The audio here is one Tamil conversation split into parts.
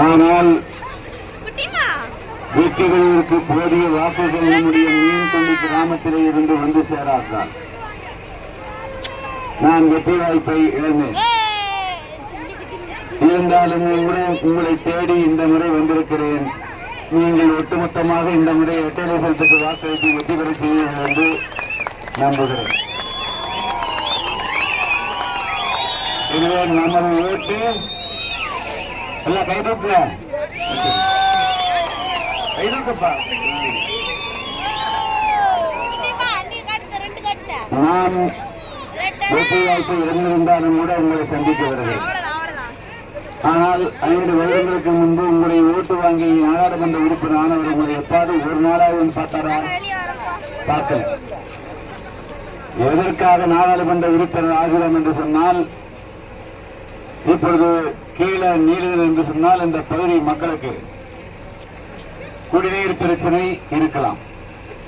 ஆனால் வெற்றிகளுக்கு போதிய வாக்குகள் நம்முடைய மீன்கொல்லி கிராமத்திலே இருந்து வந்து சேராதால் நான் வெற்றி வாய்ப்பை இழந்தேன். இருந்தாலும் உங்களை தேடி இந்த முறை வந்திருக்கிறேன். நீங்கள் ஒட்டுமொத்தமாக இந்த முறை எட்டேலத்துக்கு வாக்களித்து வெற்றி பெற செய்வீர்கள் என்று நம்புகிறேன். எனவே நமது ஓட்டு எல்லாம் கைதூக்க கைதூக்கப்பா. நான் வெற்றி வாய்ப்பு இருந்திருந்தாலும் கூட உங்களை சந்திக்க வருகிறேன். ஆனால் 5 வருடங்களுக்கு முன்பு உங்களை ஓட்டு வாங்கி நாடாளுமன்ற உறுப்பினர் ஆனவர் உங்களை எப்பாவது ஒரு நாளாவது பார்த்தாரா? பார்க்கல. எதற்காக நாடாளுமன்ற உறுப்பினர் ஆகிறோம் என்று சொன்னால், இப்பொழுது கீழே நீலகிரி என்று சொன்னால் இந்த பகுதி மக்களுக்கு குடிநீர் பிரச்சனை இருக்கலாம்,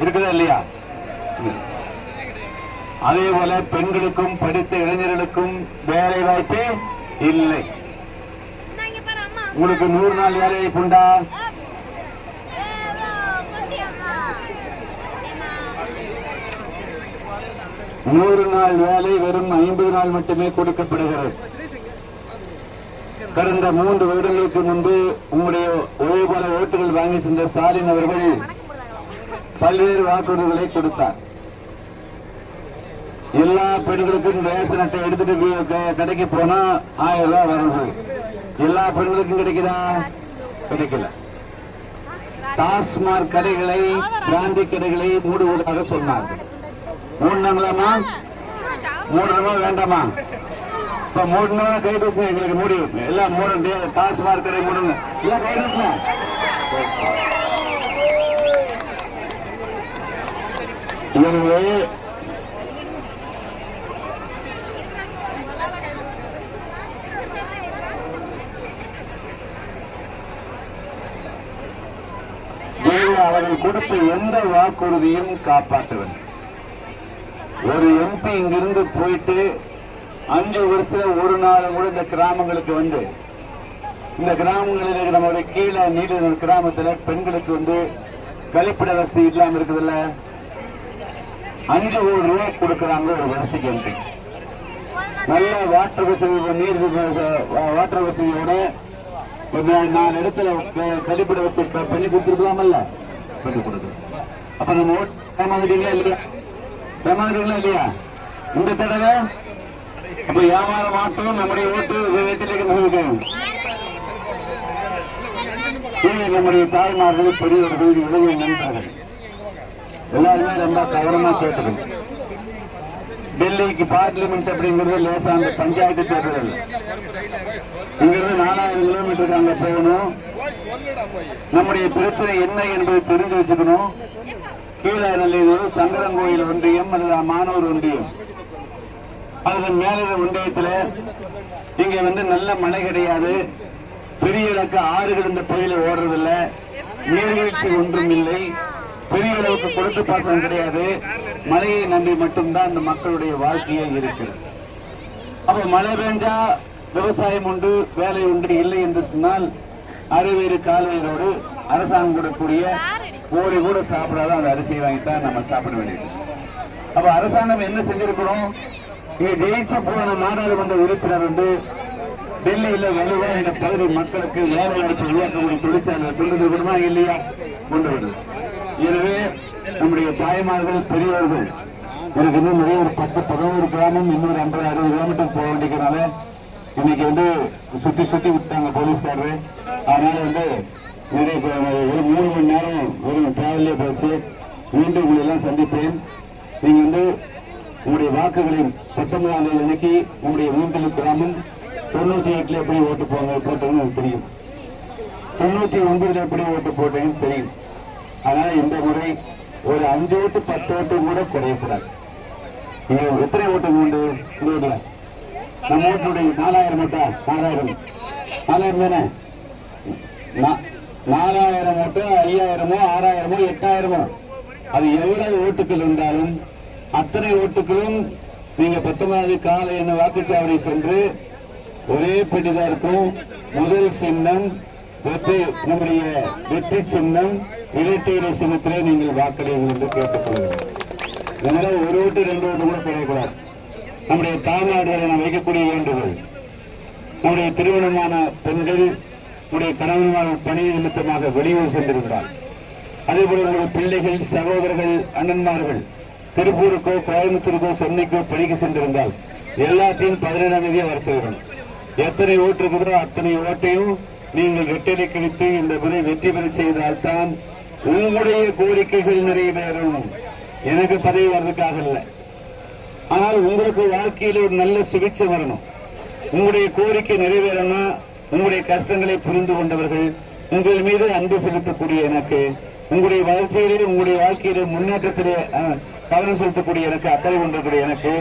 இருக்குதா இல்லையா? அதே போல பெண்களுக்கும் படித்த இளைஞர்களுக்கும் வேலை வாய்ப்பே இல்லை. உங்களுக்கு 100 நாள் வேலை வாய்ப்புண்டா? 100 நாள் வேலை வெறும் 50 நாள் மட்டுமே கொடுக்கப்படுகிறது. கடந்த 3 வருடங்களுக்கு முன்பு உங்களுடைய ஒரே போல ஓட்டுகள் வாங்கி சென்ற ஸ்டாலின் அவர்கள் பல்வேறு வாக்குறுதிகளை கொடுத்தார். எல்லா பெண்களுக்கும் ரேஷன் அட்டை எடுத்துட்டு கடைக்கு போனா 1000 ரூபாய் வருது. எல்லா பெண்களுக்கும் கிடைக்குதா? கிடைக்கல. டாஸ்மாக் கடைகளை, பிராந்தி கடைகளை மூடுவதாக சொன்னார்கள். மூடணுங்களாமா? மூடணுமா வேண்டாமா? இப்ப மூடணும்னா கை தூக்குங்க. எங்களுக்கு மூடி எல்லாம் மூட டாஸ்மாக் கடை மூடுங்க. எல்லாம் கை தூக்குங்க. எனவே அவர்கள் கொடுத்த எந்த வாக்குறுதியும் காப்பாற்ற வேண்டும். ஒரு எம்பி இங்கிருந்து போயிட்டு 5 வருஷம் ஒரு நாள் கூட இந்த கிராமங்களுக்கு வந்து, இந்த கிராமங்களில் நம்மளுடைய கீழே நீலகிரி கிராமத்தில் பெண்களுக்கு வந்து கழிப்பிட வசதி இல்லாம இருக்குதுல்ல, 5 கோடி ரூபாய் கொடுக்கறாங்க ஒரு வருஷத்துக்கு எம்பி. நல்ல வாட்டர் வசதி, நீர் வாட்டர் வசதியோட 4 இடத்துல கழிப்பிட வசதி பண்ணி கொடுத்துருக்கலாமல்ல, பண்ணி கொடுக்குறோம். அப்ப நம்ம ஓட்டு ஏமாந்துட்டீங்களா இல்லையா? ஏமாந்துட்டீங்களா இல்லையா? இந்த தடவை அப்ப வியாபார மாற்றம் நம்முடைய ஓட்டு நம்முடைய தாய்மார்கள், பெரியவர்கள், இளைய நண்பர்கள் எல்லாருமே ரொம்ப கவனமா கேட்டுக்கணும். டெல்லிக்கு பார்லிமெண்ட் அப்படிங்கிறது லேசா அந்த பஞ்சாயத்து தேர்தல் இங்கிருந்து 4000 கிலோமீட்டருக்கு அங்க போகணும். நம்முடைய பிரச்சனை என்ன என்பதை தெரிந்து வச்சுக்கணும். கீழே நல்லூர், சங்கரங்கோயில் ஒன்றியம் அல்லது மானூர் ஒன்றியம் அல்லது மேலூர் ஒன்றியத்தில் இங்க வந்து நல்ல மழை கிடையாது. பெரிய இலக்க ஆறுகள் இந்த பகுதியில் ஓடுறதில்லை. நீர்வீழ்ச்சி ஒன்றும் இல்லை. பெரிய அளவுக்கு கொடுத்து பாசனம் கிடையாது. மழையை நம்பி மட்டும்தான் இந்த மக்களுடைய வாழ்க்கையே இருக்கிறது. அப்ப மழை பெஞ்சா விவசாயம் உண்டு, வேலை உண்டு. இல்லை என்று சொன்னால் அரைவேறு கால்வயிரோடு அரசாங்கம் கூடக்கூடிய கோழி கூட சாப்பிடாத அந்த அரிசியை வாங்கித்தான் நம்ம சாப்பிட வேண்டியது. அப்ப அரசாங்கம் என்ன செஞ்சிருக்கிறோம்? இங்க ஜெயிச்சு போன நாடாளுமன்ற உறுப்பினர் வந்து டெல்லியில வலுவா இந்த பகுதி மக்களுக்கு வேலை வாய்ப்பு உருவாக்கக்கூடிய தொழிற்சாலை கொண்டு விடுமா இல்லையா? கொண்டு வருது. எனவே நம்முடைய தாய்மார்கள், பெரியவர்கள், எனக்கு இன்னும் நிறைய ஒரு 10-11 கிராமம், இன்னொரு 50-60 கிலோமீட்டர் போக வேண்டியதுனால இன்னைக்கு வந்து சுத்தி விட்டாங்க போலீஸ்காரரு. அதனால வந்து நிறைய ஒரு 3 மணி நேரம் ஒரு டிராவல்லே போச்சு. மீண்டும் உங்களை எல்லாம் சந்திப்பேன். நீங்க வந்து உங்களுடைய வாக்குகளை 19ஆம் தேதி அன்னைக்கு உங்களுடைய மூன்றல் கிராமம் 98 எப்படி ஓட்டு போட்டேன்னு எனக்கு தெரியும். 99 எப்படி ஓட்டு போட்டேன்னு தெரியும். அதனால இந்த முறை ஒரு 5 ஓட்டு 10 ஓட்டு கூட குறையக்கூடாது. எத்தனை ஓட்டு உண்டு இந்த ஊர்ல? நம்ம ஓட்டுடைய 4000 ஓட்டா? 4000 தானே? 4000 ஓட்டு, 5000மோ 6000மோ 8000மோ அது எவ்வளவு ஓட்டுகள் இருந்தாலும் அத்தனை ஓட்டுகளும் நீங்க 19வது காலை என்ன வாக்குச்சாவடி சென்று ஒரே பெட்டிதான் இருக்கும். முதல் சின்னம் நம்முடைய வெற்றி சின்னம் இரட்டை சின்னத்திலே நீங்கள் வாக்களியுங்கள் என்று கேட்டுக்கொள்கிறேன். அதனால ஒரு ஓட்டு 2 ஓட்டு கூட பெறக்கூடாது. நம்முடைய தாய்நாடுகளை நாம் வைக்கக்கூடிய வேண்டுகோள், நம்முடைய திருமணமான பெண்கள் நம்முடைய கணவன்மார்கள் பணி நிமித்தமாக வெளியூர் சென்றிருந்தார். அதேபோல நம்முடைய பிள்ளைகள், சகோதரர்கள், அண்ணன்மார்கள் திருப்பூருக்கோ, கோயம்புத்தூருக்கோ, சென்னைக்கோ பணிக்கு சென்றிருந்தால் எல்லாத்தையும் 17ஆம் தேதியே வர செய்யணும். எத்தனை ஓட்டு இருக்குதோ அத்தனை ஓட்டையும் நீங்கள் வெற்றிலை கழித்து இந்த முறை வெற்றி பெற செய்தால்தான் உங்களுடைய கோரிக்கைகள் நிறைவேறும். எனக்கு பதவி வர்றதுக்காக இல்லை, ஆனால் உங்களுக்கு வாழ்க்கையில் ஒரு நல்ல சுபிட்சை வரணும். உங்களுடைய கோரிக்கை நிறைவேறணும். உங்களுடைய கஷ்டங்களை புரிந்து கொண்டவர்கள், உங்கள் மீது அன்பு செலுத்தக்கூடிய எனக்கு, உங்களுடைய வளர்ச்சியிலே, உங்களுடைய வாழ்க்கையிலே முன்னேற்றத்திலே கவனம் செலுத்தக்கூடிய எனக்கு, அக்கறை கொண்டிருக்கிற எனக்கு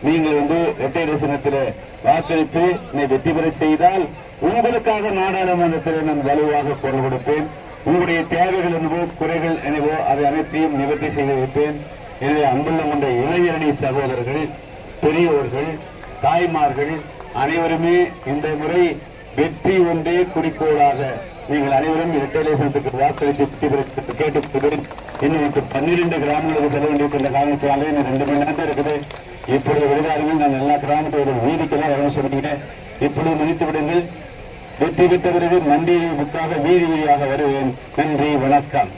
நீங்கள் இரட்டை சின்னத்திலே வாக்களித்து என்னை வெற்றி பெற செய்தால் உங்களுக்காக நாடாளுமன்றத்தில் நான் வலுவாக குரல் கொடுப்பேன். உங்களுடைய தேவைகள் என்னவோ, குறைகள் என்னவோ அதை அனைத்தையும் நிவர்த்தி செய்து வைப்பேன். எனவே அன்புள்ள கொண்ட இளைஞரணி சகோதரர்கள், பெரியோர்கள், தாய்மார்கள் அனைவருமே இந்த முறை வெற்றி ஒன்றே குறிக்கோளாக நீங்கள் அனைவரும் இரட்டை சின்னத்துக்கு வாக்களித்து வெற்றி பெற கேட்டுக்கொள்கிறேன். இன்னும் 12 கிராமங்களுக்கு செல்ல வேண்டியிருக்கின்ற காரணத்தினாலே 2 மணி நேரம் இருக்குது. இப்பொழுது விடுதார்கள் நான் எல்லா கிராமத்தோட வீதிக்கெல்லாம் வரணும் சொல்லிட்டேன். இப்பொழுது முடித்து விடுங்கள். வெற்றி பெற்ற பிறகு நன்றிக்காக வீதி வீதியாக வருவேன். நன்றி, வணக்கம்.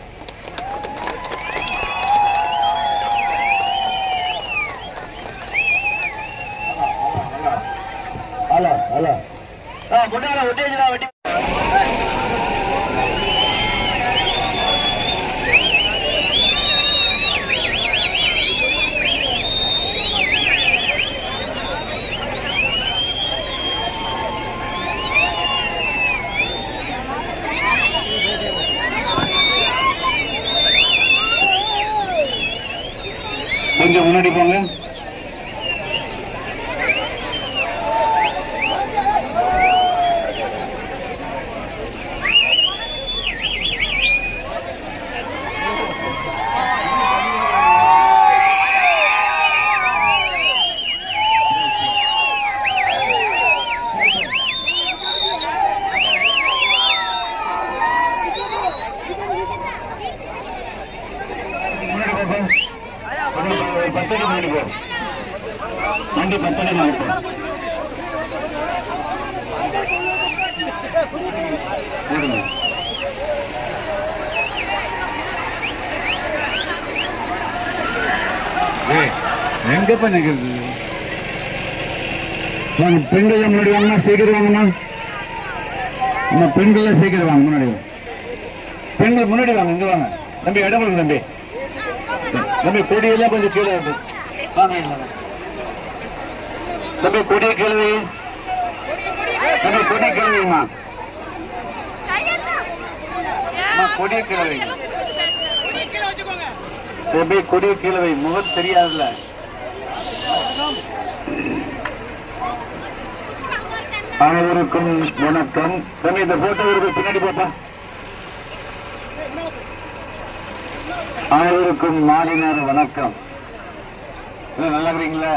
ஹலோ ஹலோ வண்டி கொஞ்சம் முன்னாடி போங்க. வண்டி 10 எங்கப்ப நிக்கிறது? பெண்கள் முன்னாடி வாங்கண்ணா, சீக்கிரம் வாங்கண்ணா. நம்ம பெண்கள் சீக்கிரம் வாங்க, முன்னாடி பெண்கள் முன்னாடி வாங்க. இங்க வாங்க தம்பி, இடம் கொடுங்க தம்பி. தம்பி கொடியெல்லாம் கொஞ்சம் கீழே இருக்கு. தம்பி கொடியை கீழே, தம்பி கொடியை கீழேமா, கொடியை கீழே, தம்பி கொடியை கீழே, முகம் தெரியாதுல்ல. அனைவருக்கும் வணக்கம். தம்பி இந்த போட்டோ இருக்கு, பின்னாடி போட்டா. அனைவருக்கும் மாலை நேர வணக்கம். நல்லா இருக்கிறீங்களா?